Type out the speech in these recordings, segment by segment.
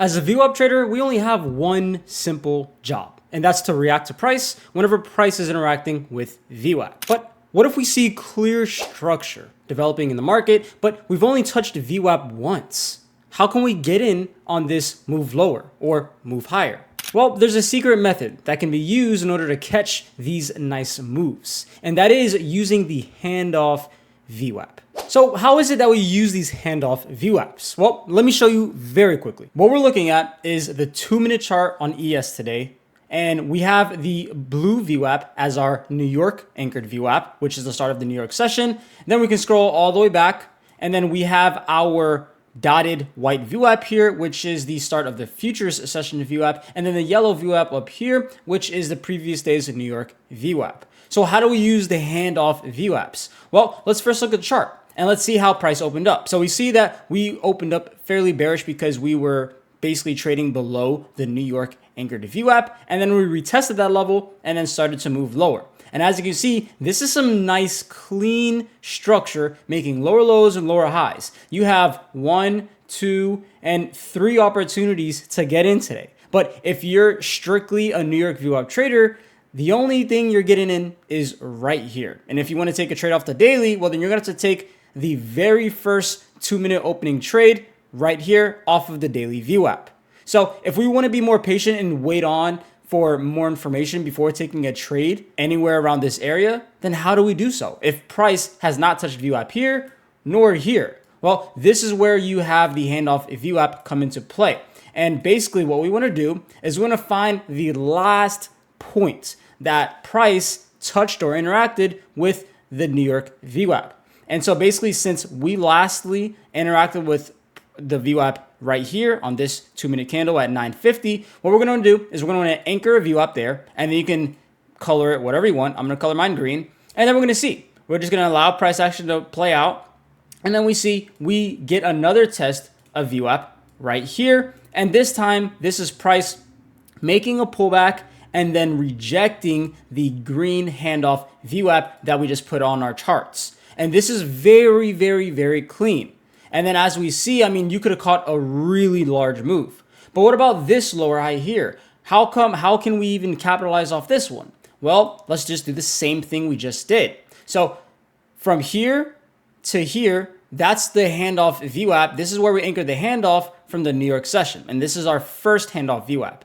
As a VWAP trader, we only have one simple job, and that's to react to price whenever price is interacting with VWAP. But what if we see clear structure developing in the market, but we've only touched VWAP once? How can we get in on this move lower or move higher? Well, there's a secret method that can be used in order to catch these nice moves, and that is using the handoff VWAP. So how is it that we use these handoff VWAPs? Well, let me show you very quickly. What we're looking at is the 2-minute chart on ES today, and we have the blue VWAP as our New York anchored VWAP, which is the start of the New York session. Then we can scroll all the way back, and then we have our dotted white VWAP here, which is the start of the futures session VWAP, and then the yellow VWAP up here, which is the previous day's New York VWAP. So how do we use the handoff VWAPs? Well, let's first look at the chart and let's see how price opened up. So we see that we opened up fairly bearish because we were basically trading below the New York anchored VWAP, and then we retested that level and then started to move lower. And as you can see, this is some nice clean structure making lower lows and lower highs. You have 1, 2, and 3 opportunities to get in today. But if you're strictly a New York VWAP trader, the only thing you're getting in is right here. And if you want to take a trade off the daily, well, then you're going to have to take the very first 2-minute opening trade right here off of the daily VWAP. So if we want to be more patient and wait on for more information before taking a trade anywhere around this area, then how do we do so if price has not touched VWAP here nor here? Well, this is where you have the handoff VWAP come into play. And basically what we want to do is we want to find the last point that price touched or interacted with the New York VWAP. And so basically, since we lastly interacted with the VWAP right here on this 2-minute candle at 950, what we're going to do is we're going to anchor a VWAP there, and then you can color it whatever you want. I'm going to color mine green, and then we're going to see. We're just going to allow price action to play out, and then we get another test of VWAP right here, and this time this is price making a pullback and then rejecting the green handoff VWAP that we just put on our charts. And this is very, very, very clean. And then as we see, I mean, you could have caught a really large move. But what about this lower high here? How can we even capitalize off this one? Well, let's just do the same thing we just did. So from here to here, that's the handoff VWAP. This is where we anchored the handoff from the New York session. And this is our first handoff VWAP.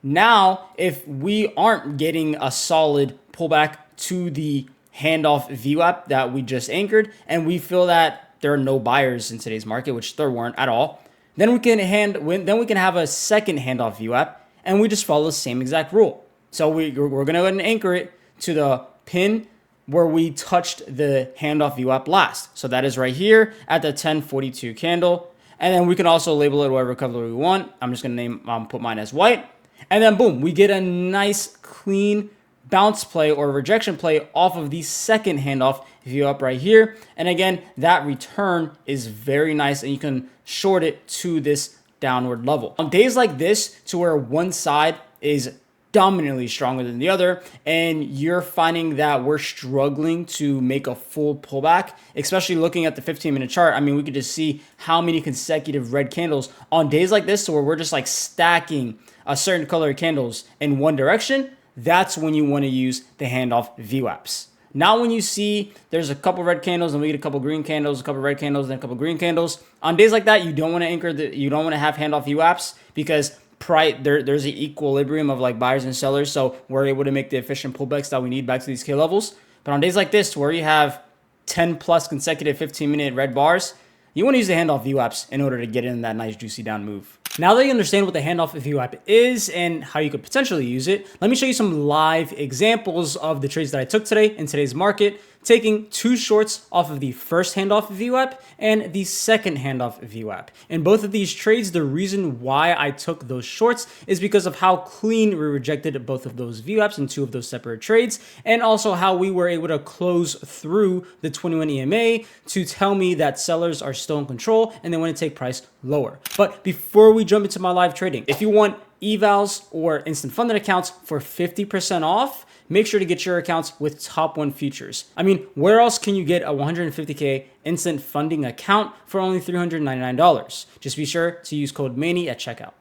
Now, if we aren't getting a solid pullback to the handoff VWAP that we just anchored, and we feel that there are no buyers in today's market, which there weren't at all, then we can have a second handoff VWAP, and we just follow the same exact rule. So we're going to go ahead and anchor it to the pin where we touched the handoff VWAP last. So that is right here at the 1042 candle, and then we can also label it whatever color we want. I'm just going to put mine as white. And then boom, we get a nice clean bounce play or rejection play off of the second handoff VWAP right here. And again, that return is very nice, and you can short it to this downward level. On days like this, to where one side is dominantly stronger than the other, and you're finding that we're struggling to make a full pullback, especially looking at the 15-minute chart. I mean, we could just see how many consecutive red candles on days like this, to where we're just like stacking a certain color of candles in one direction. That's when you want to use the handoff VWAPs. Now, when you see there's a couple red candles and we get a couple green candles, a couple red candles, and a couple green candles, on days like that, you don't want to you don't want to have handoff VWAPs, because there's an equilibrium of like buyers and sellers, so we're able to make the efficient pullbacks that we need back to these K levels. But on days like this, where you have 10 plus consecutive 15-minute red bars, you want to use the handoff VWAPs in order to get in that nice juicy down move. Now that you understand what the handoff VWAP is and how you could potentially use it, let me show you some live examples of the trades that I took today in today's market, taking 2 shorts off of the first handoff VWAP and the second handoff VWAP. In both of these trades, the reason why I took those shorts is because of how clean we rejected both of those VWAPs in 2 of those separate trades, and also how we were able to close through the 21 EMA to tell me that sellers are still in control and they want to take price lower. But before we jump into my live trading, if you want evals or instant funded accounts for 50% off, make sure to get your accounts with Top 1 Futures. I mean, where else can you get a 150K instant funding account for only $399? Just be sure to use code MANY at checkout.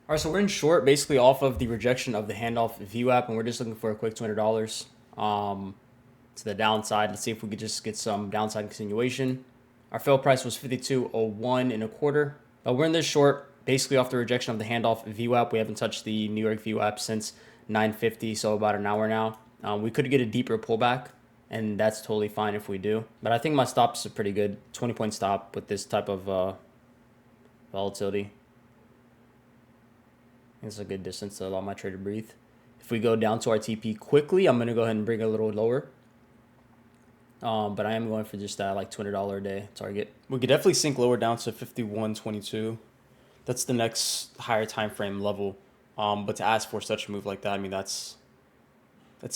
All right, so we're in short basically off of the rejection of the handoff VWAP, and we're just looking for a quick $200 to the downside. Let's see if we could just get some downside continuation. Our fail price was 52.01 and a quarter. But we're in this short basically off the rejection of the handoff VWAP. We haven't touched the New York VWAP since 9:50, so about an hour now. We could get a deeper pullback, and that's totally fine if we do. But I think my stops are pretty good. 20-point stop with this type of volatility. It's a good distance to allow my trade to breathe. If we go down to our TP quickly, I'm going to go ahead and bring it a little lower. But I am going for just that like $200 a day target. We could definitely sink lower down to 51.22. That's the next higher time frame level. But to ask for such a move like that, I mean, that's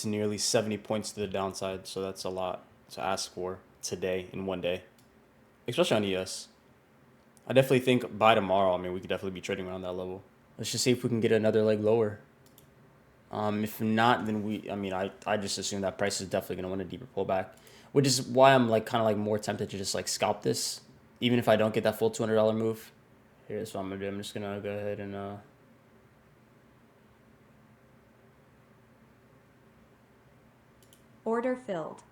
nearly 70 points to the downside. So that's a lot to ask for today in one day, especially on ES. I definitely think by tomorrow, I mean, we could definitely be trading around that level. Let's just see if we can get another leg lower. If not, then I just assume that price is definitely going to want a deeper pullback, which is why I'm like kind of like more tempted to just like scalp this, even if I don't get that full $200 move. Here's what I'm going to do. I'm just going to go ahead and order filled.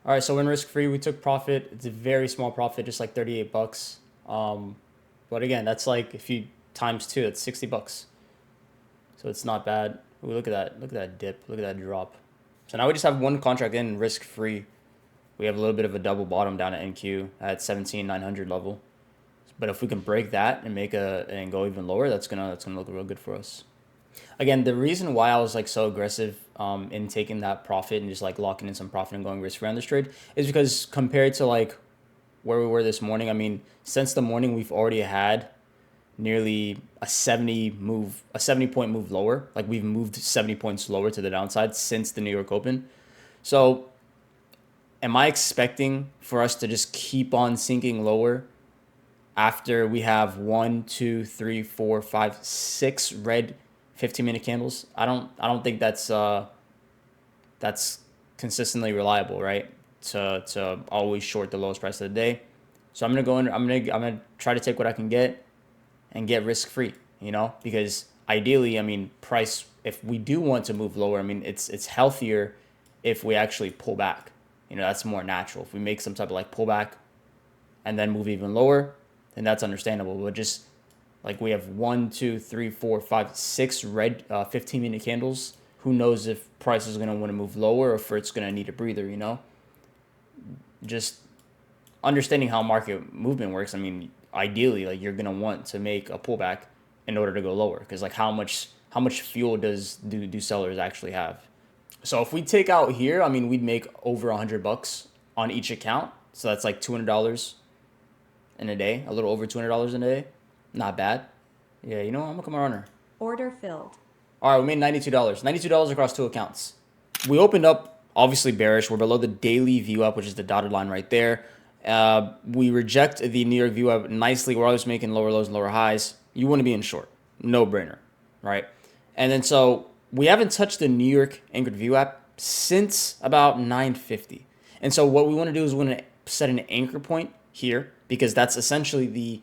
All right, so we're in risk free. We took profit. It's a very small profit, just like $38. But again, that's like if you times 2, that's $60. So it's not bad. Ooh, look at that. Look at that dip. Look at that drop. So now we just have one contract in risk free. We have a little bit of a double bottom down at NQ at 17,900 level. But if we can break that and and go even lower, that's gonna look real good for us. Again, the reason why I was like so aggressive in taking that profit and just like locking in some profit and going risk free on this trade is because compared to like where we were this morning, I mean, since the morning we've already had nearly a 70-point move lower. Like we've moved 70 points lower to the downside since the New York Open. So am I expecting for us to just keep on sinking lower after we have 1, 2, 3, 4, 5, 6 red 15-minute candles? I don't think that's consistently reliable, right? To always short the lowest price of the day. So I'm gonna try to take what I can get and get risk free, you know, because ideally, I mean, price, if we do want to move lower, I mean, it's healthier if we actually pull back. You know, that's more natural. If we make some type of like pullback and then move even lower, then that's understandable. But just like we have 1, 2, 3, 4, 5, 6 red 15-minute candles. Who knows if price is going to want to move lower or if it's going to need a breather, you know? Just understanding how market movement works. I mean, ideally, like you're going to want to make a pullback in order to go lower, because like how much fuel do sellers actually have? So if we take out here, I mean, we'd make over $100 on each account. So that's like $200 in a day, a little over $200 in a day. Not bad. Yeah, you know, I'm gonna come around her. Order filled. All right, we made $92. $92 across 2 accounts. We opened up obviously bearish. We're below the daily VWAP, which is the dotted line right there. We reject the New York VWAP nicely. We're always making lower lows and lower highs. You want to be in short. No brainer, right? And then so we haven't touched the New York anchored VWAP since about 9:50. And so what we want to do is we want to set an anchor point here, because that's essentially the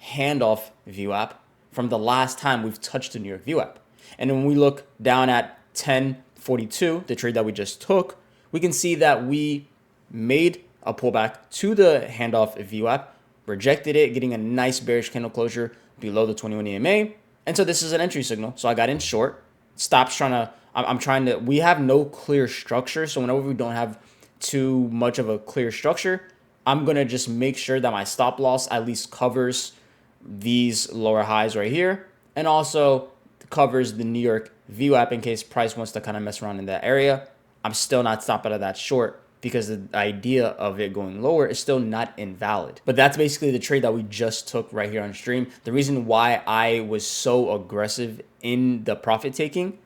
handoff VWAP from the last time we've touched the New York VWAP. And when we look down at 10:42, the trade that we just took, we can see that we made a pullback to the handoff VWAP, rejected it, getting a nice bearish candle closure below the 21 EMA. And so this is an entry signal. So I got in short, stopped we have no clear structure. So whenever we don't have too much of a clear structure, I'm going to just make sure that my stop loss at least covers these lower highs right here, and also covers the New York VWAP in case price wants to kind of mess around in that area. I'm still not stopping at that short because the idea of it going lower is still not invalid. But that's basically the trade that we just took right here on stream. The reason why I was so aggressive in the profit taking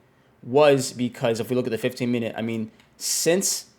was because if we look at the 15-minute, I mean, since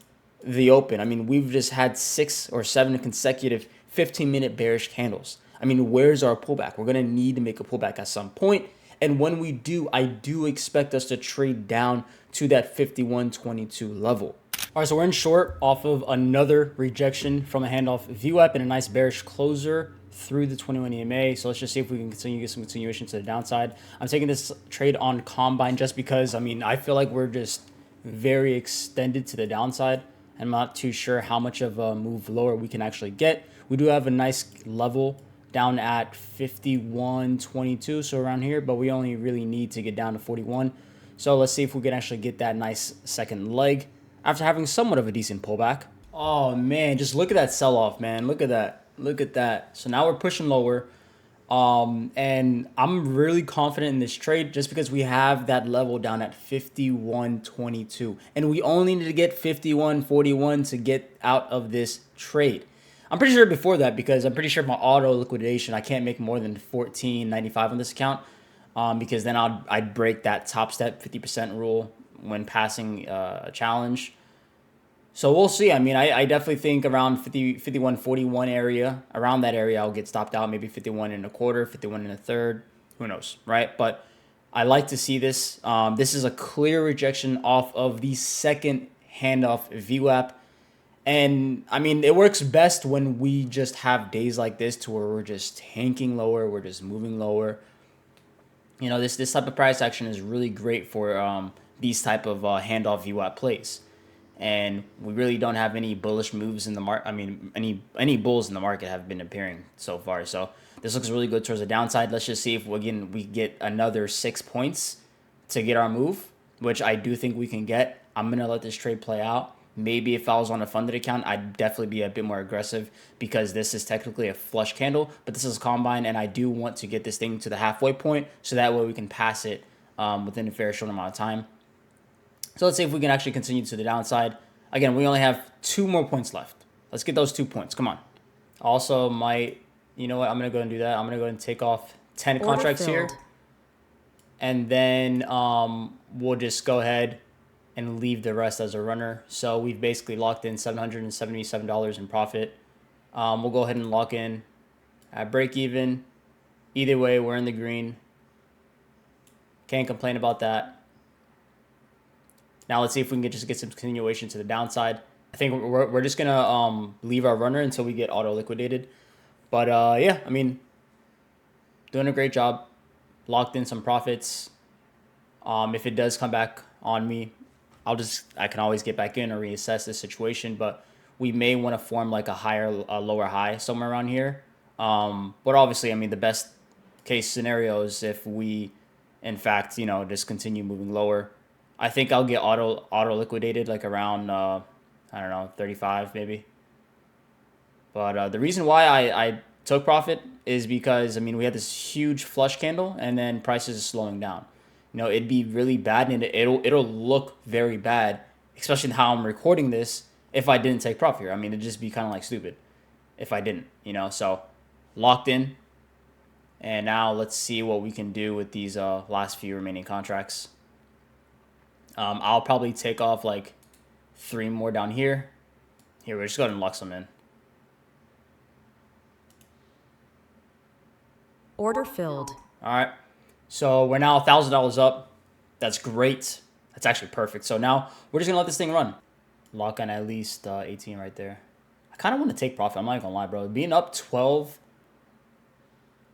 the open, I mean, we've just had 6 or 7 consecutive 15-minute bearish candles. I mean, where's our pullback? We're going to need to make a pullback at some point. And when we do, I do expect us to trade down to that 51.22 level. All right, so we're in short off of another rejection from a handoff VWAP and a nice bearish closer through the 21 EMA. So let's just see if we can get some continuation to the downside. I'm taking this trade on Combine just because, I mean, I feel like we're just very extended to the downside. I'm not too sure how much of a move lower we can actually get. We do have a nice level down at 51.22, so around here, but we only really need to get down to 41. So let's see if we can actually get that nice second leg after having somewhat of a decent pullback. Oh man, just look at that sell-off, man. Look at that. Look at that. So now we're pushing lower. And I'm really confident in this trade just because we have that level down at 51.22. And we only need to get 51.41 to get out of this trade. I'm pretty sure before that, because I'm pretty sure my auto liquidation, I can't make more than 14.95 on this account, because then I'd break that top step 50% rule when passing a challenge. So we'll see. I mean, I definitely think around 51.41 area, around that area, I'll get stopped out. Maybe 51.25, 51.33. Who knows, right? But I like to see this. This is a clear rejection off of the second handoff VWAP. And I mean, it works best when we just have days like this to where we're just tanking lower, we're just moving lower. You know, this type of price action is really great for these type of handoff VWAP plays. And we really don't have any bullish moves in the market. I mean, any bulls in the market have been appearing so far. So this looks really good towards the downside. Let's just see if again we get another 6 points to get our move, which I do think we can get. I'm gonna let this trade play out. Maybe if I was on a funded account, I'd definitely be a bit more aggressive because this is technically a flush candle, but this is Combine, and I do want to get this thing to the halfway point so that way we can pass it within a fair short amount of time. So let's see if we can actually continue to the downside. Again, we only have 2 more points left. Let's get those 2 points. Come on. Also, you know what? I'm going to go and do that. I'm going to go and take off 10 contracts here. And then we'll just go ahead and leave the rest as a runner. So we've basically locked in $777 in profit. We'll go ahead and lock in at break even. Either way, we're in the green. Can't complain about that. Now let's see if we can just get some continuation to the downside. I think we're just gonna leave our runner until we get auto liquidated. But yeah, I mean, doing a great job. Locked in some profits. If it does come back on me, I can always get back in or reassess the situation. But we may want to form like a lower high somewhere around here. But obviously, I mean, the best case scenario is if we, in fact, just continue moving lower. I think I'll get auto liquidated like around I don't know, 35 maybe. But the reason why I took profit is because I mean we had this huge flush candle and then prices are slowing down. It'd be really bad and it'll look very bad, especially how I'm recording this if I didn't take profit here. I mean it'd just be kind of like stupid if I didn't. So locked in. And now let's see what we can do with these last few remaining contracts. I'll probably take off like 3 more down here. Here, we're just going to lock some in. Order filled. All right. So we're now $1,000 up. That's great. That's actually perfect. So now we're just going to let this thing run. Lock on at least 18 right there. I kind of want to take profit. I'm not going to lie, bro. Being up 12,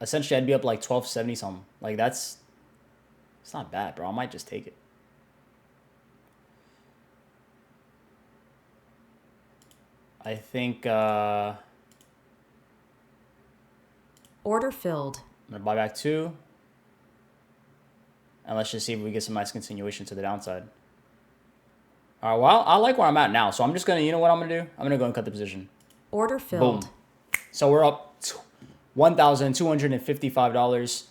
essentially I'd be up like 1270 something. Like it's not bad, bro. I might just take it. I think order filled. I'm gonna buy back 2. And let's just see if we get some nice continuation to the downside. All right, well, I like where I'm at now. So I'm just gonna, you know what I'm gonna do? I'm gonna go and cut the position. Order filled. Boom. So we're up $1,255.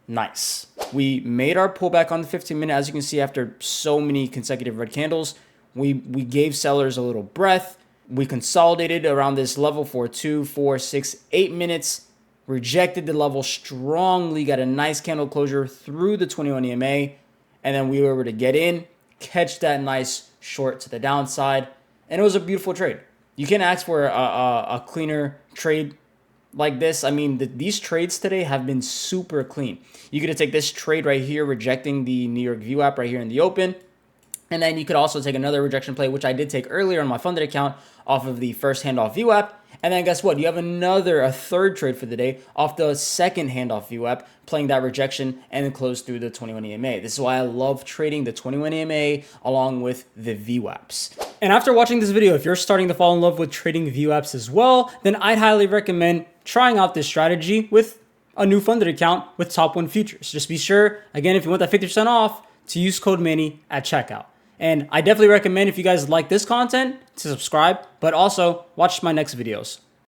Nice. We made our pullback on the 15-minute, as you can see, after so many consecutive red candles. We gave sellers a little breath. We consolidated around this level for 2, 4, 6, 8 minutes. Rejected the level strongly. Got a nice candle closure through the 21 EMA. And then we were able to get in, catch that nice short to the downside. And it was a beautiful trade. You can't ask for a cleaner trade like this. I mean, these trades today have been super clean. You could take this trade right here, rejecting the New York VWAP right here in the open. And then you could also take another rejection play, which I did take earlier on my funded account off of the first handoff VWAP. And then guess what? You have a third trade for the day off the second handoff VWAP, playing that rejection and then close through the 21 EMA. This is why I love trading the 21 EMA along with the VWAPs. And after watching this video, if you're starting to fall in love with trading VWAPs as well, then I'd highly recommend trying out this strategy with a new funded account with Top 1 Futures. Just be sure, again, if you want that 50% off, to use code Manny at checkout. And I definitely recommend, if you guys like this content, to subscribe, but also watch my next videos.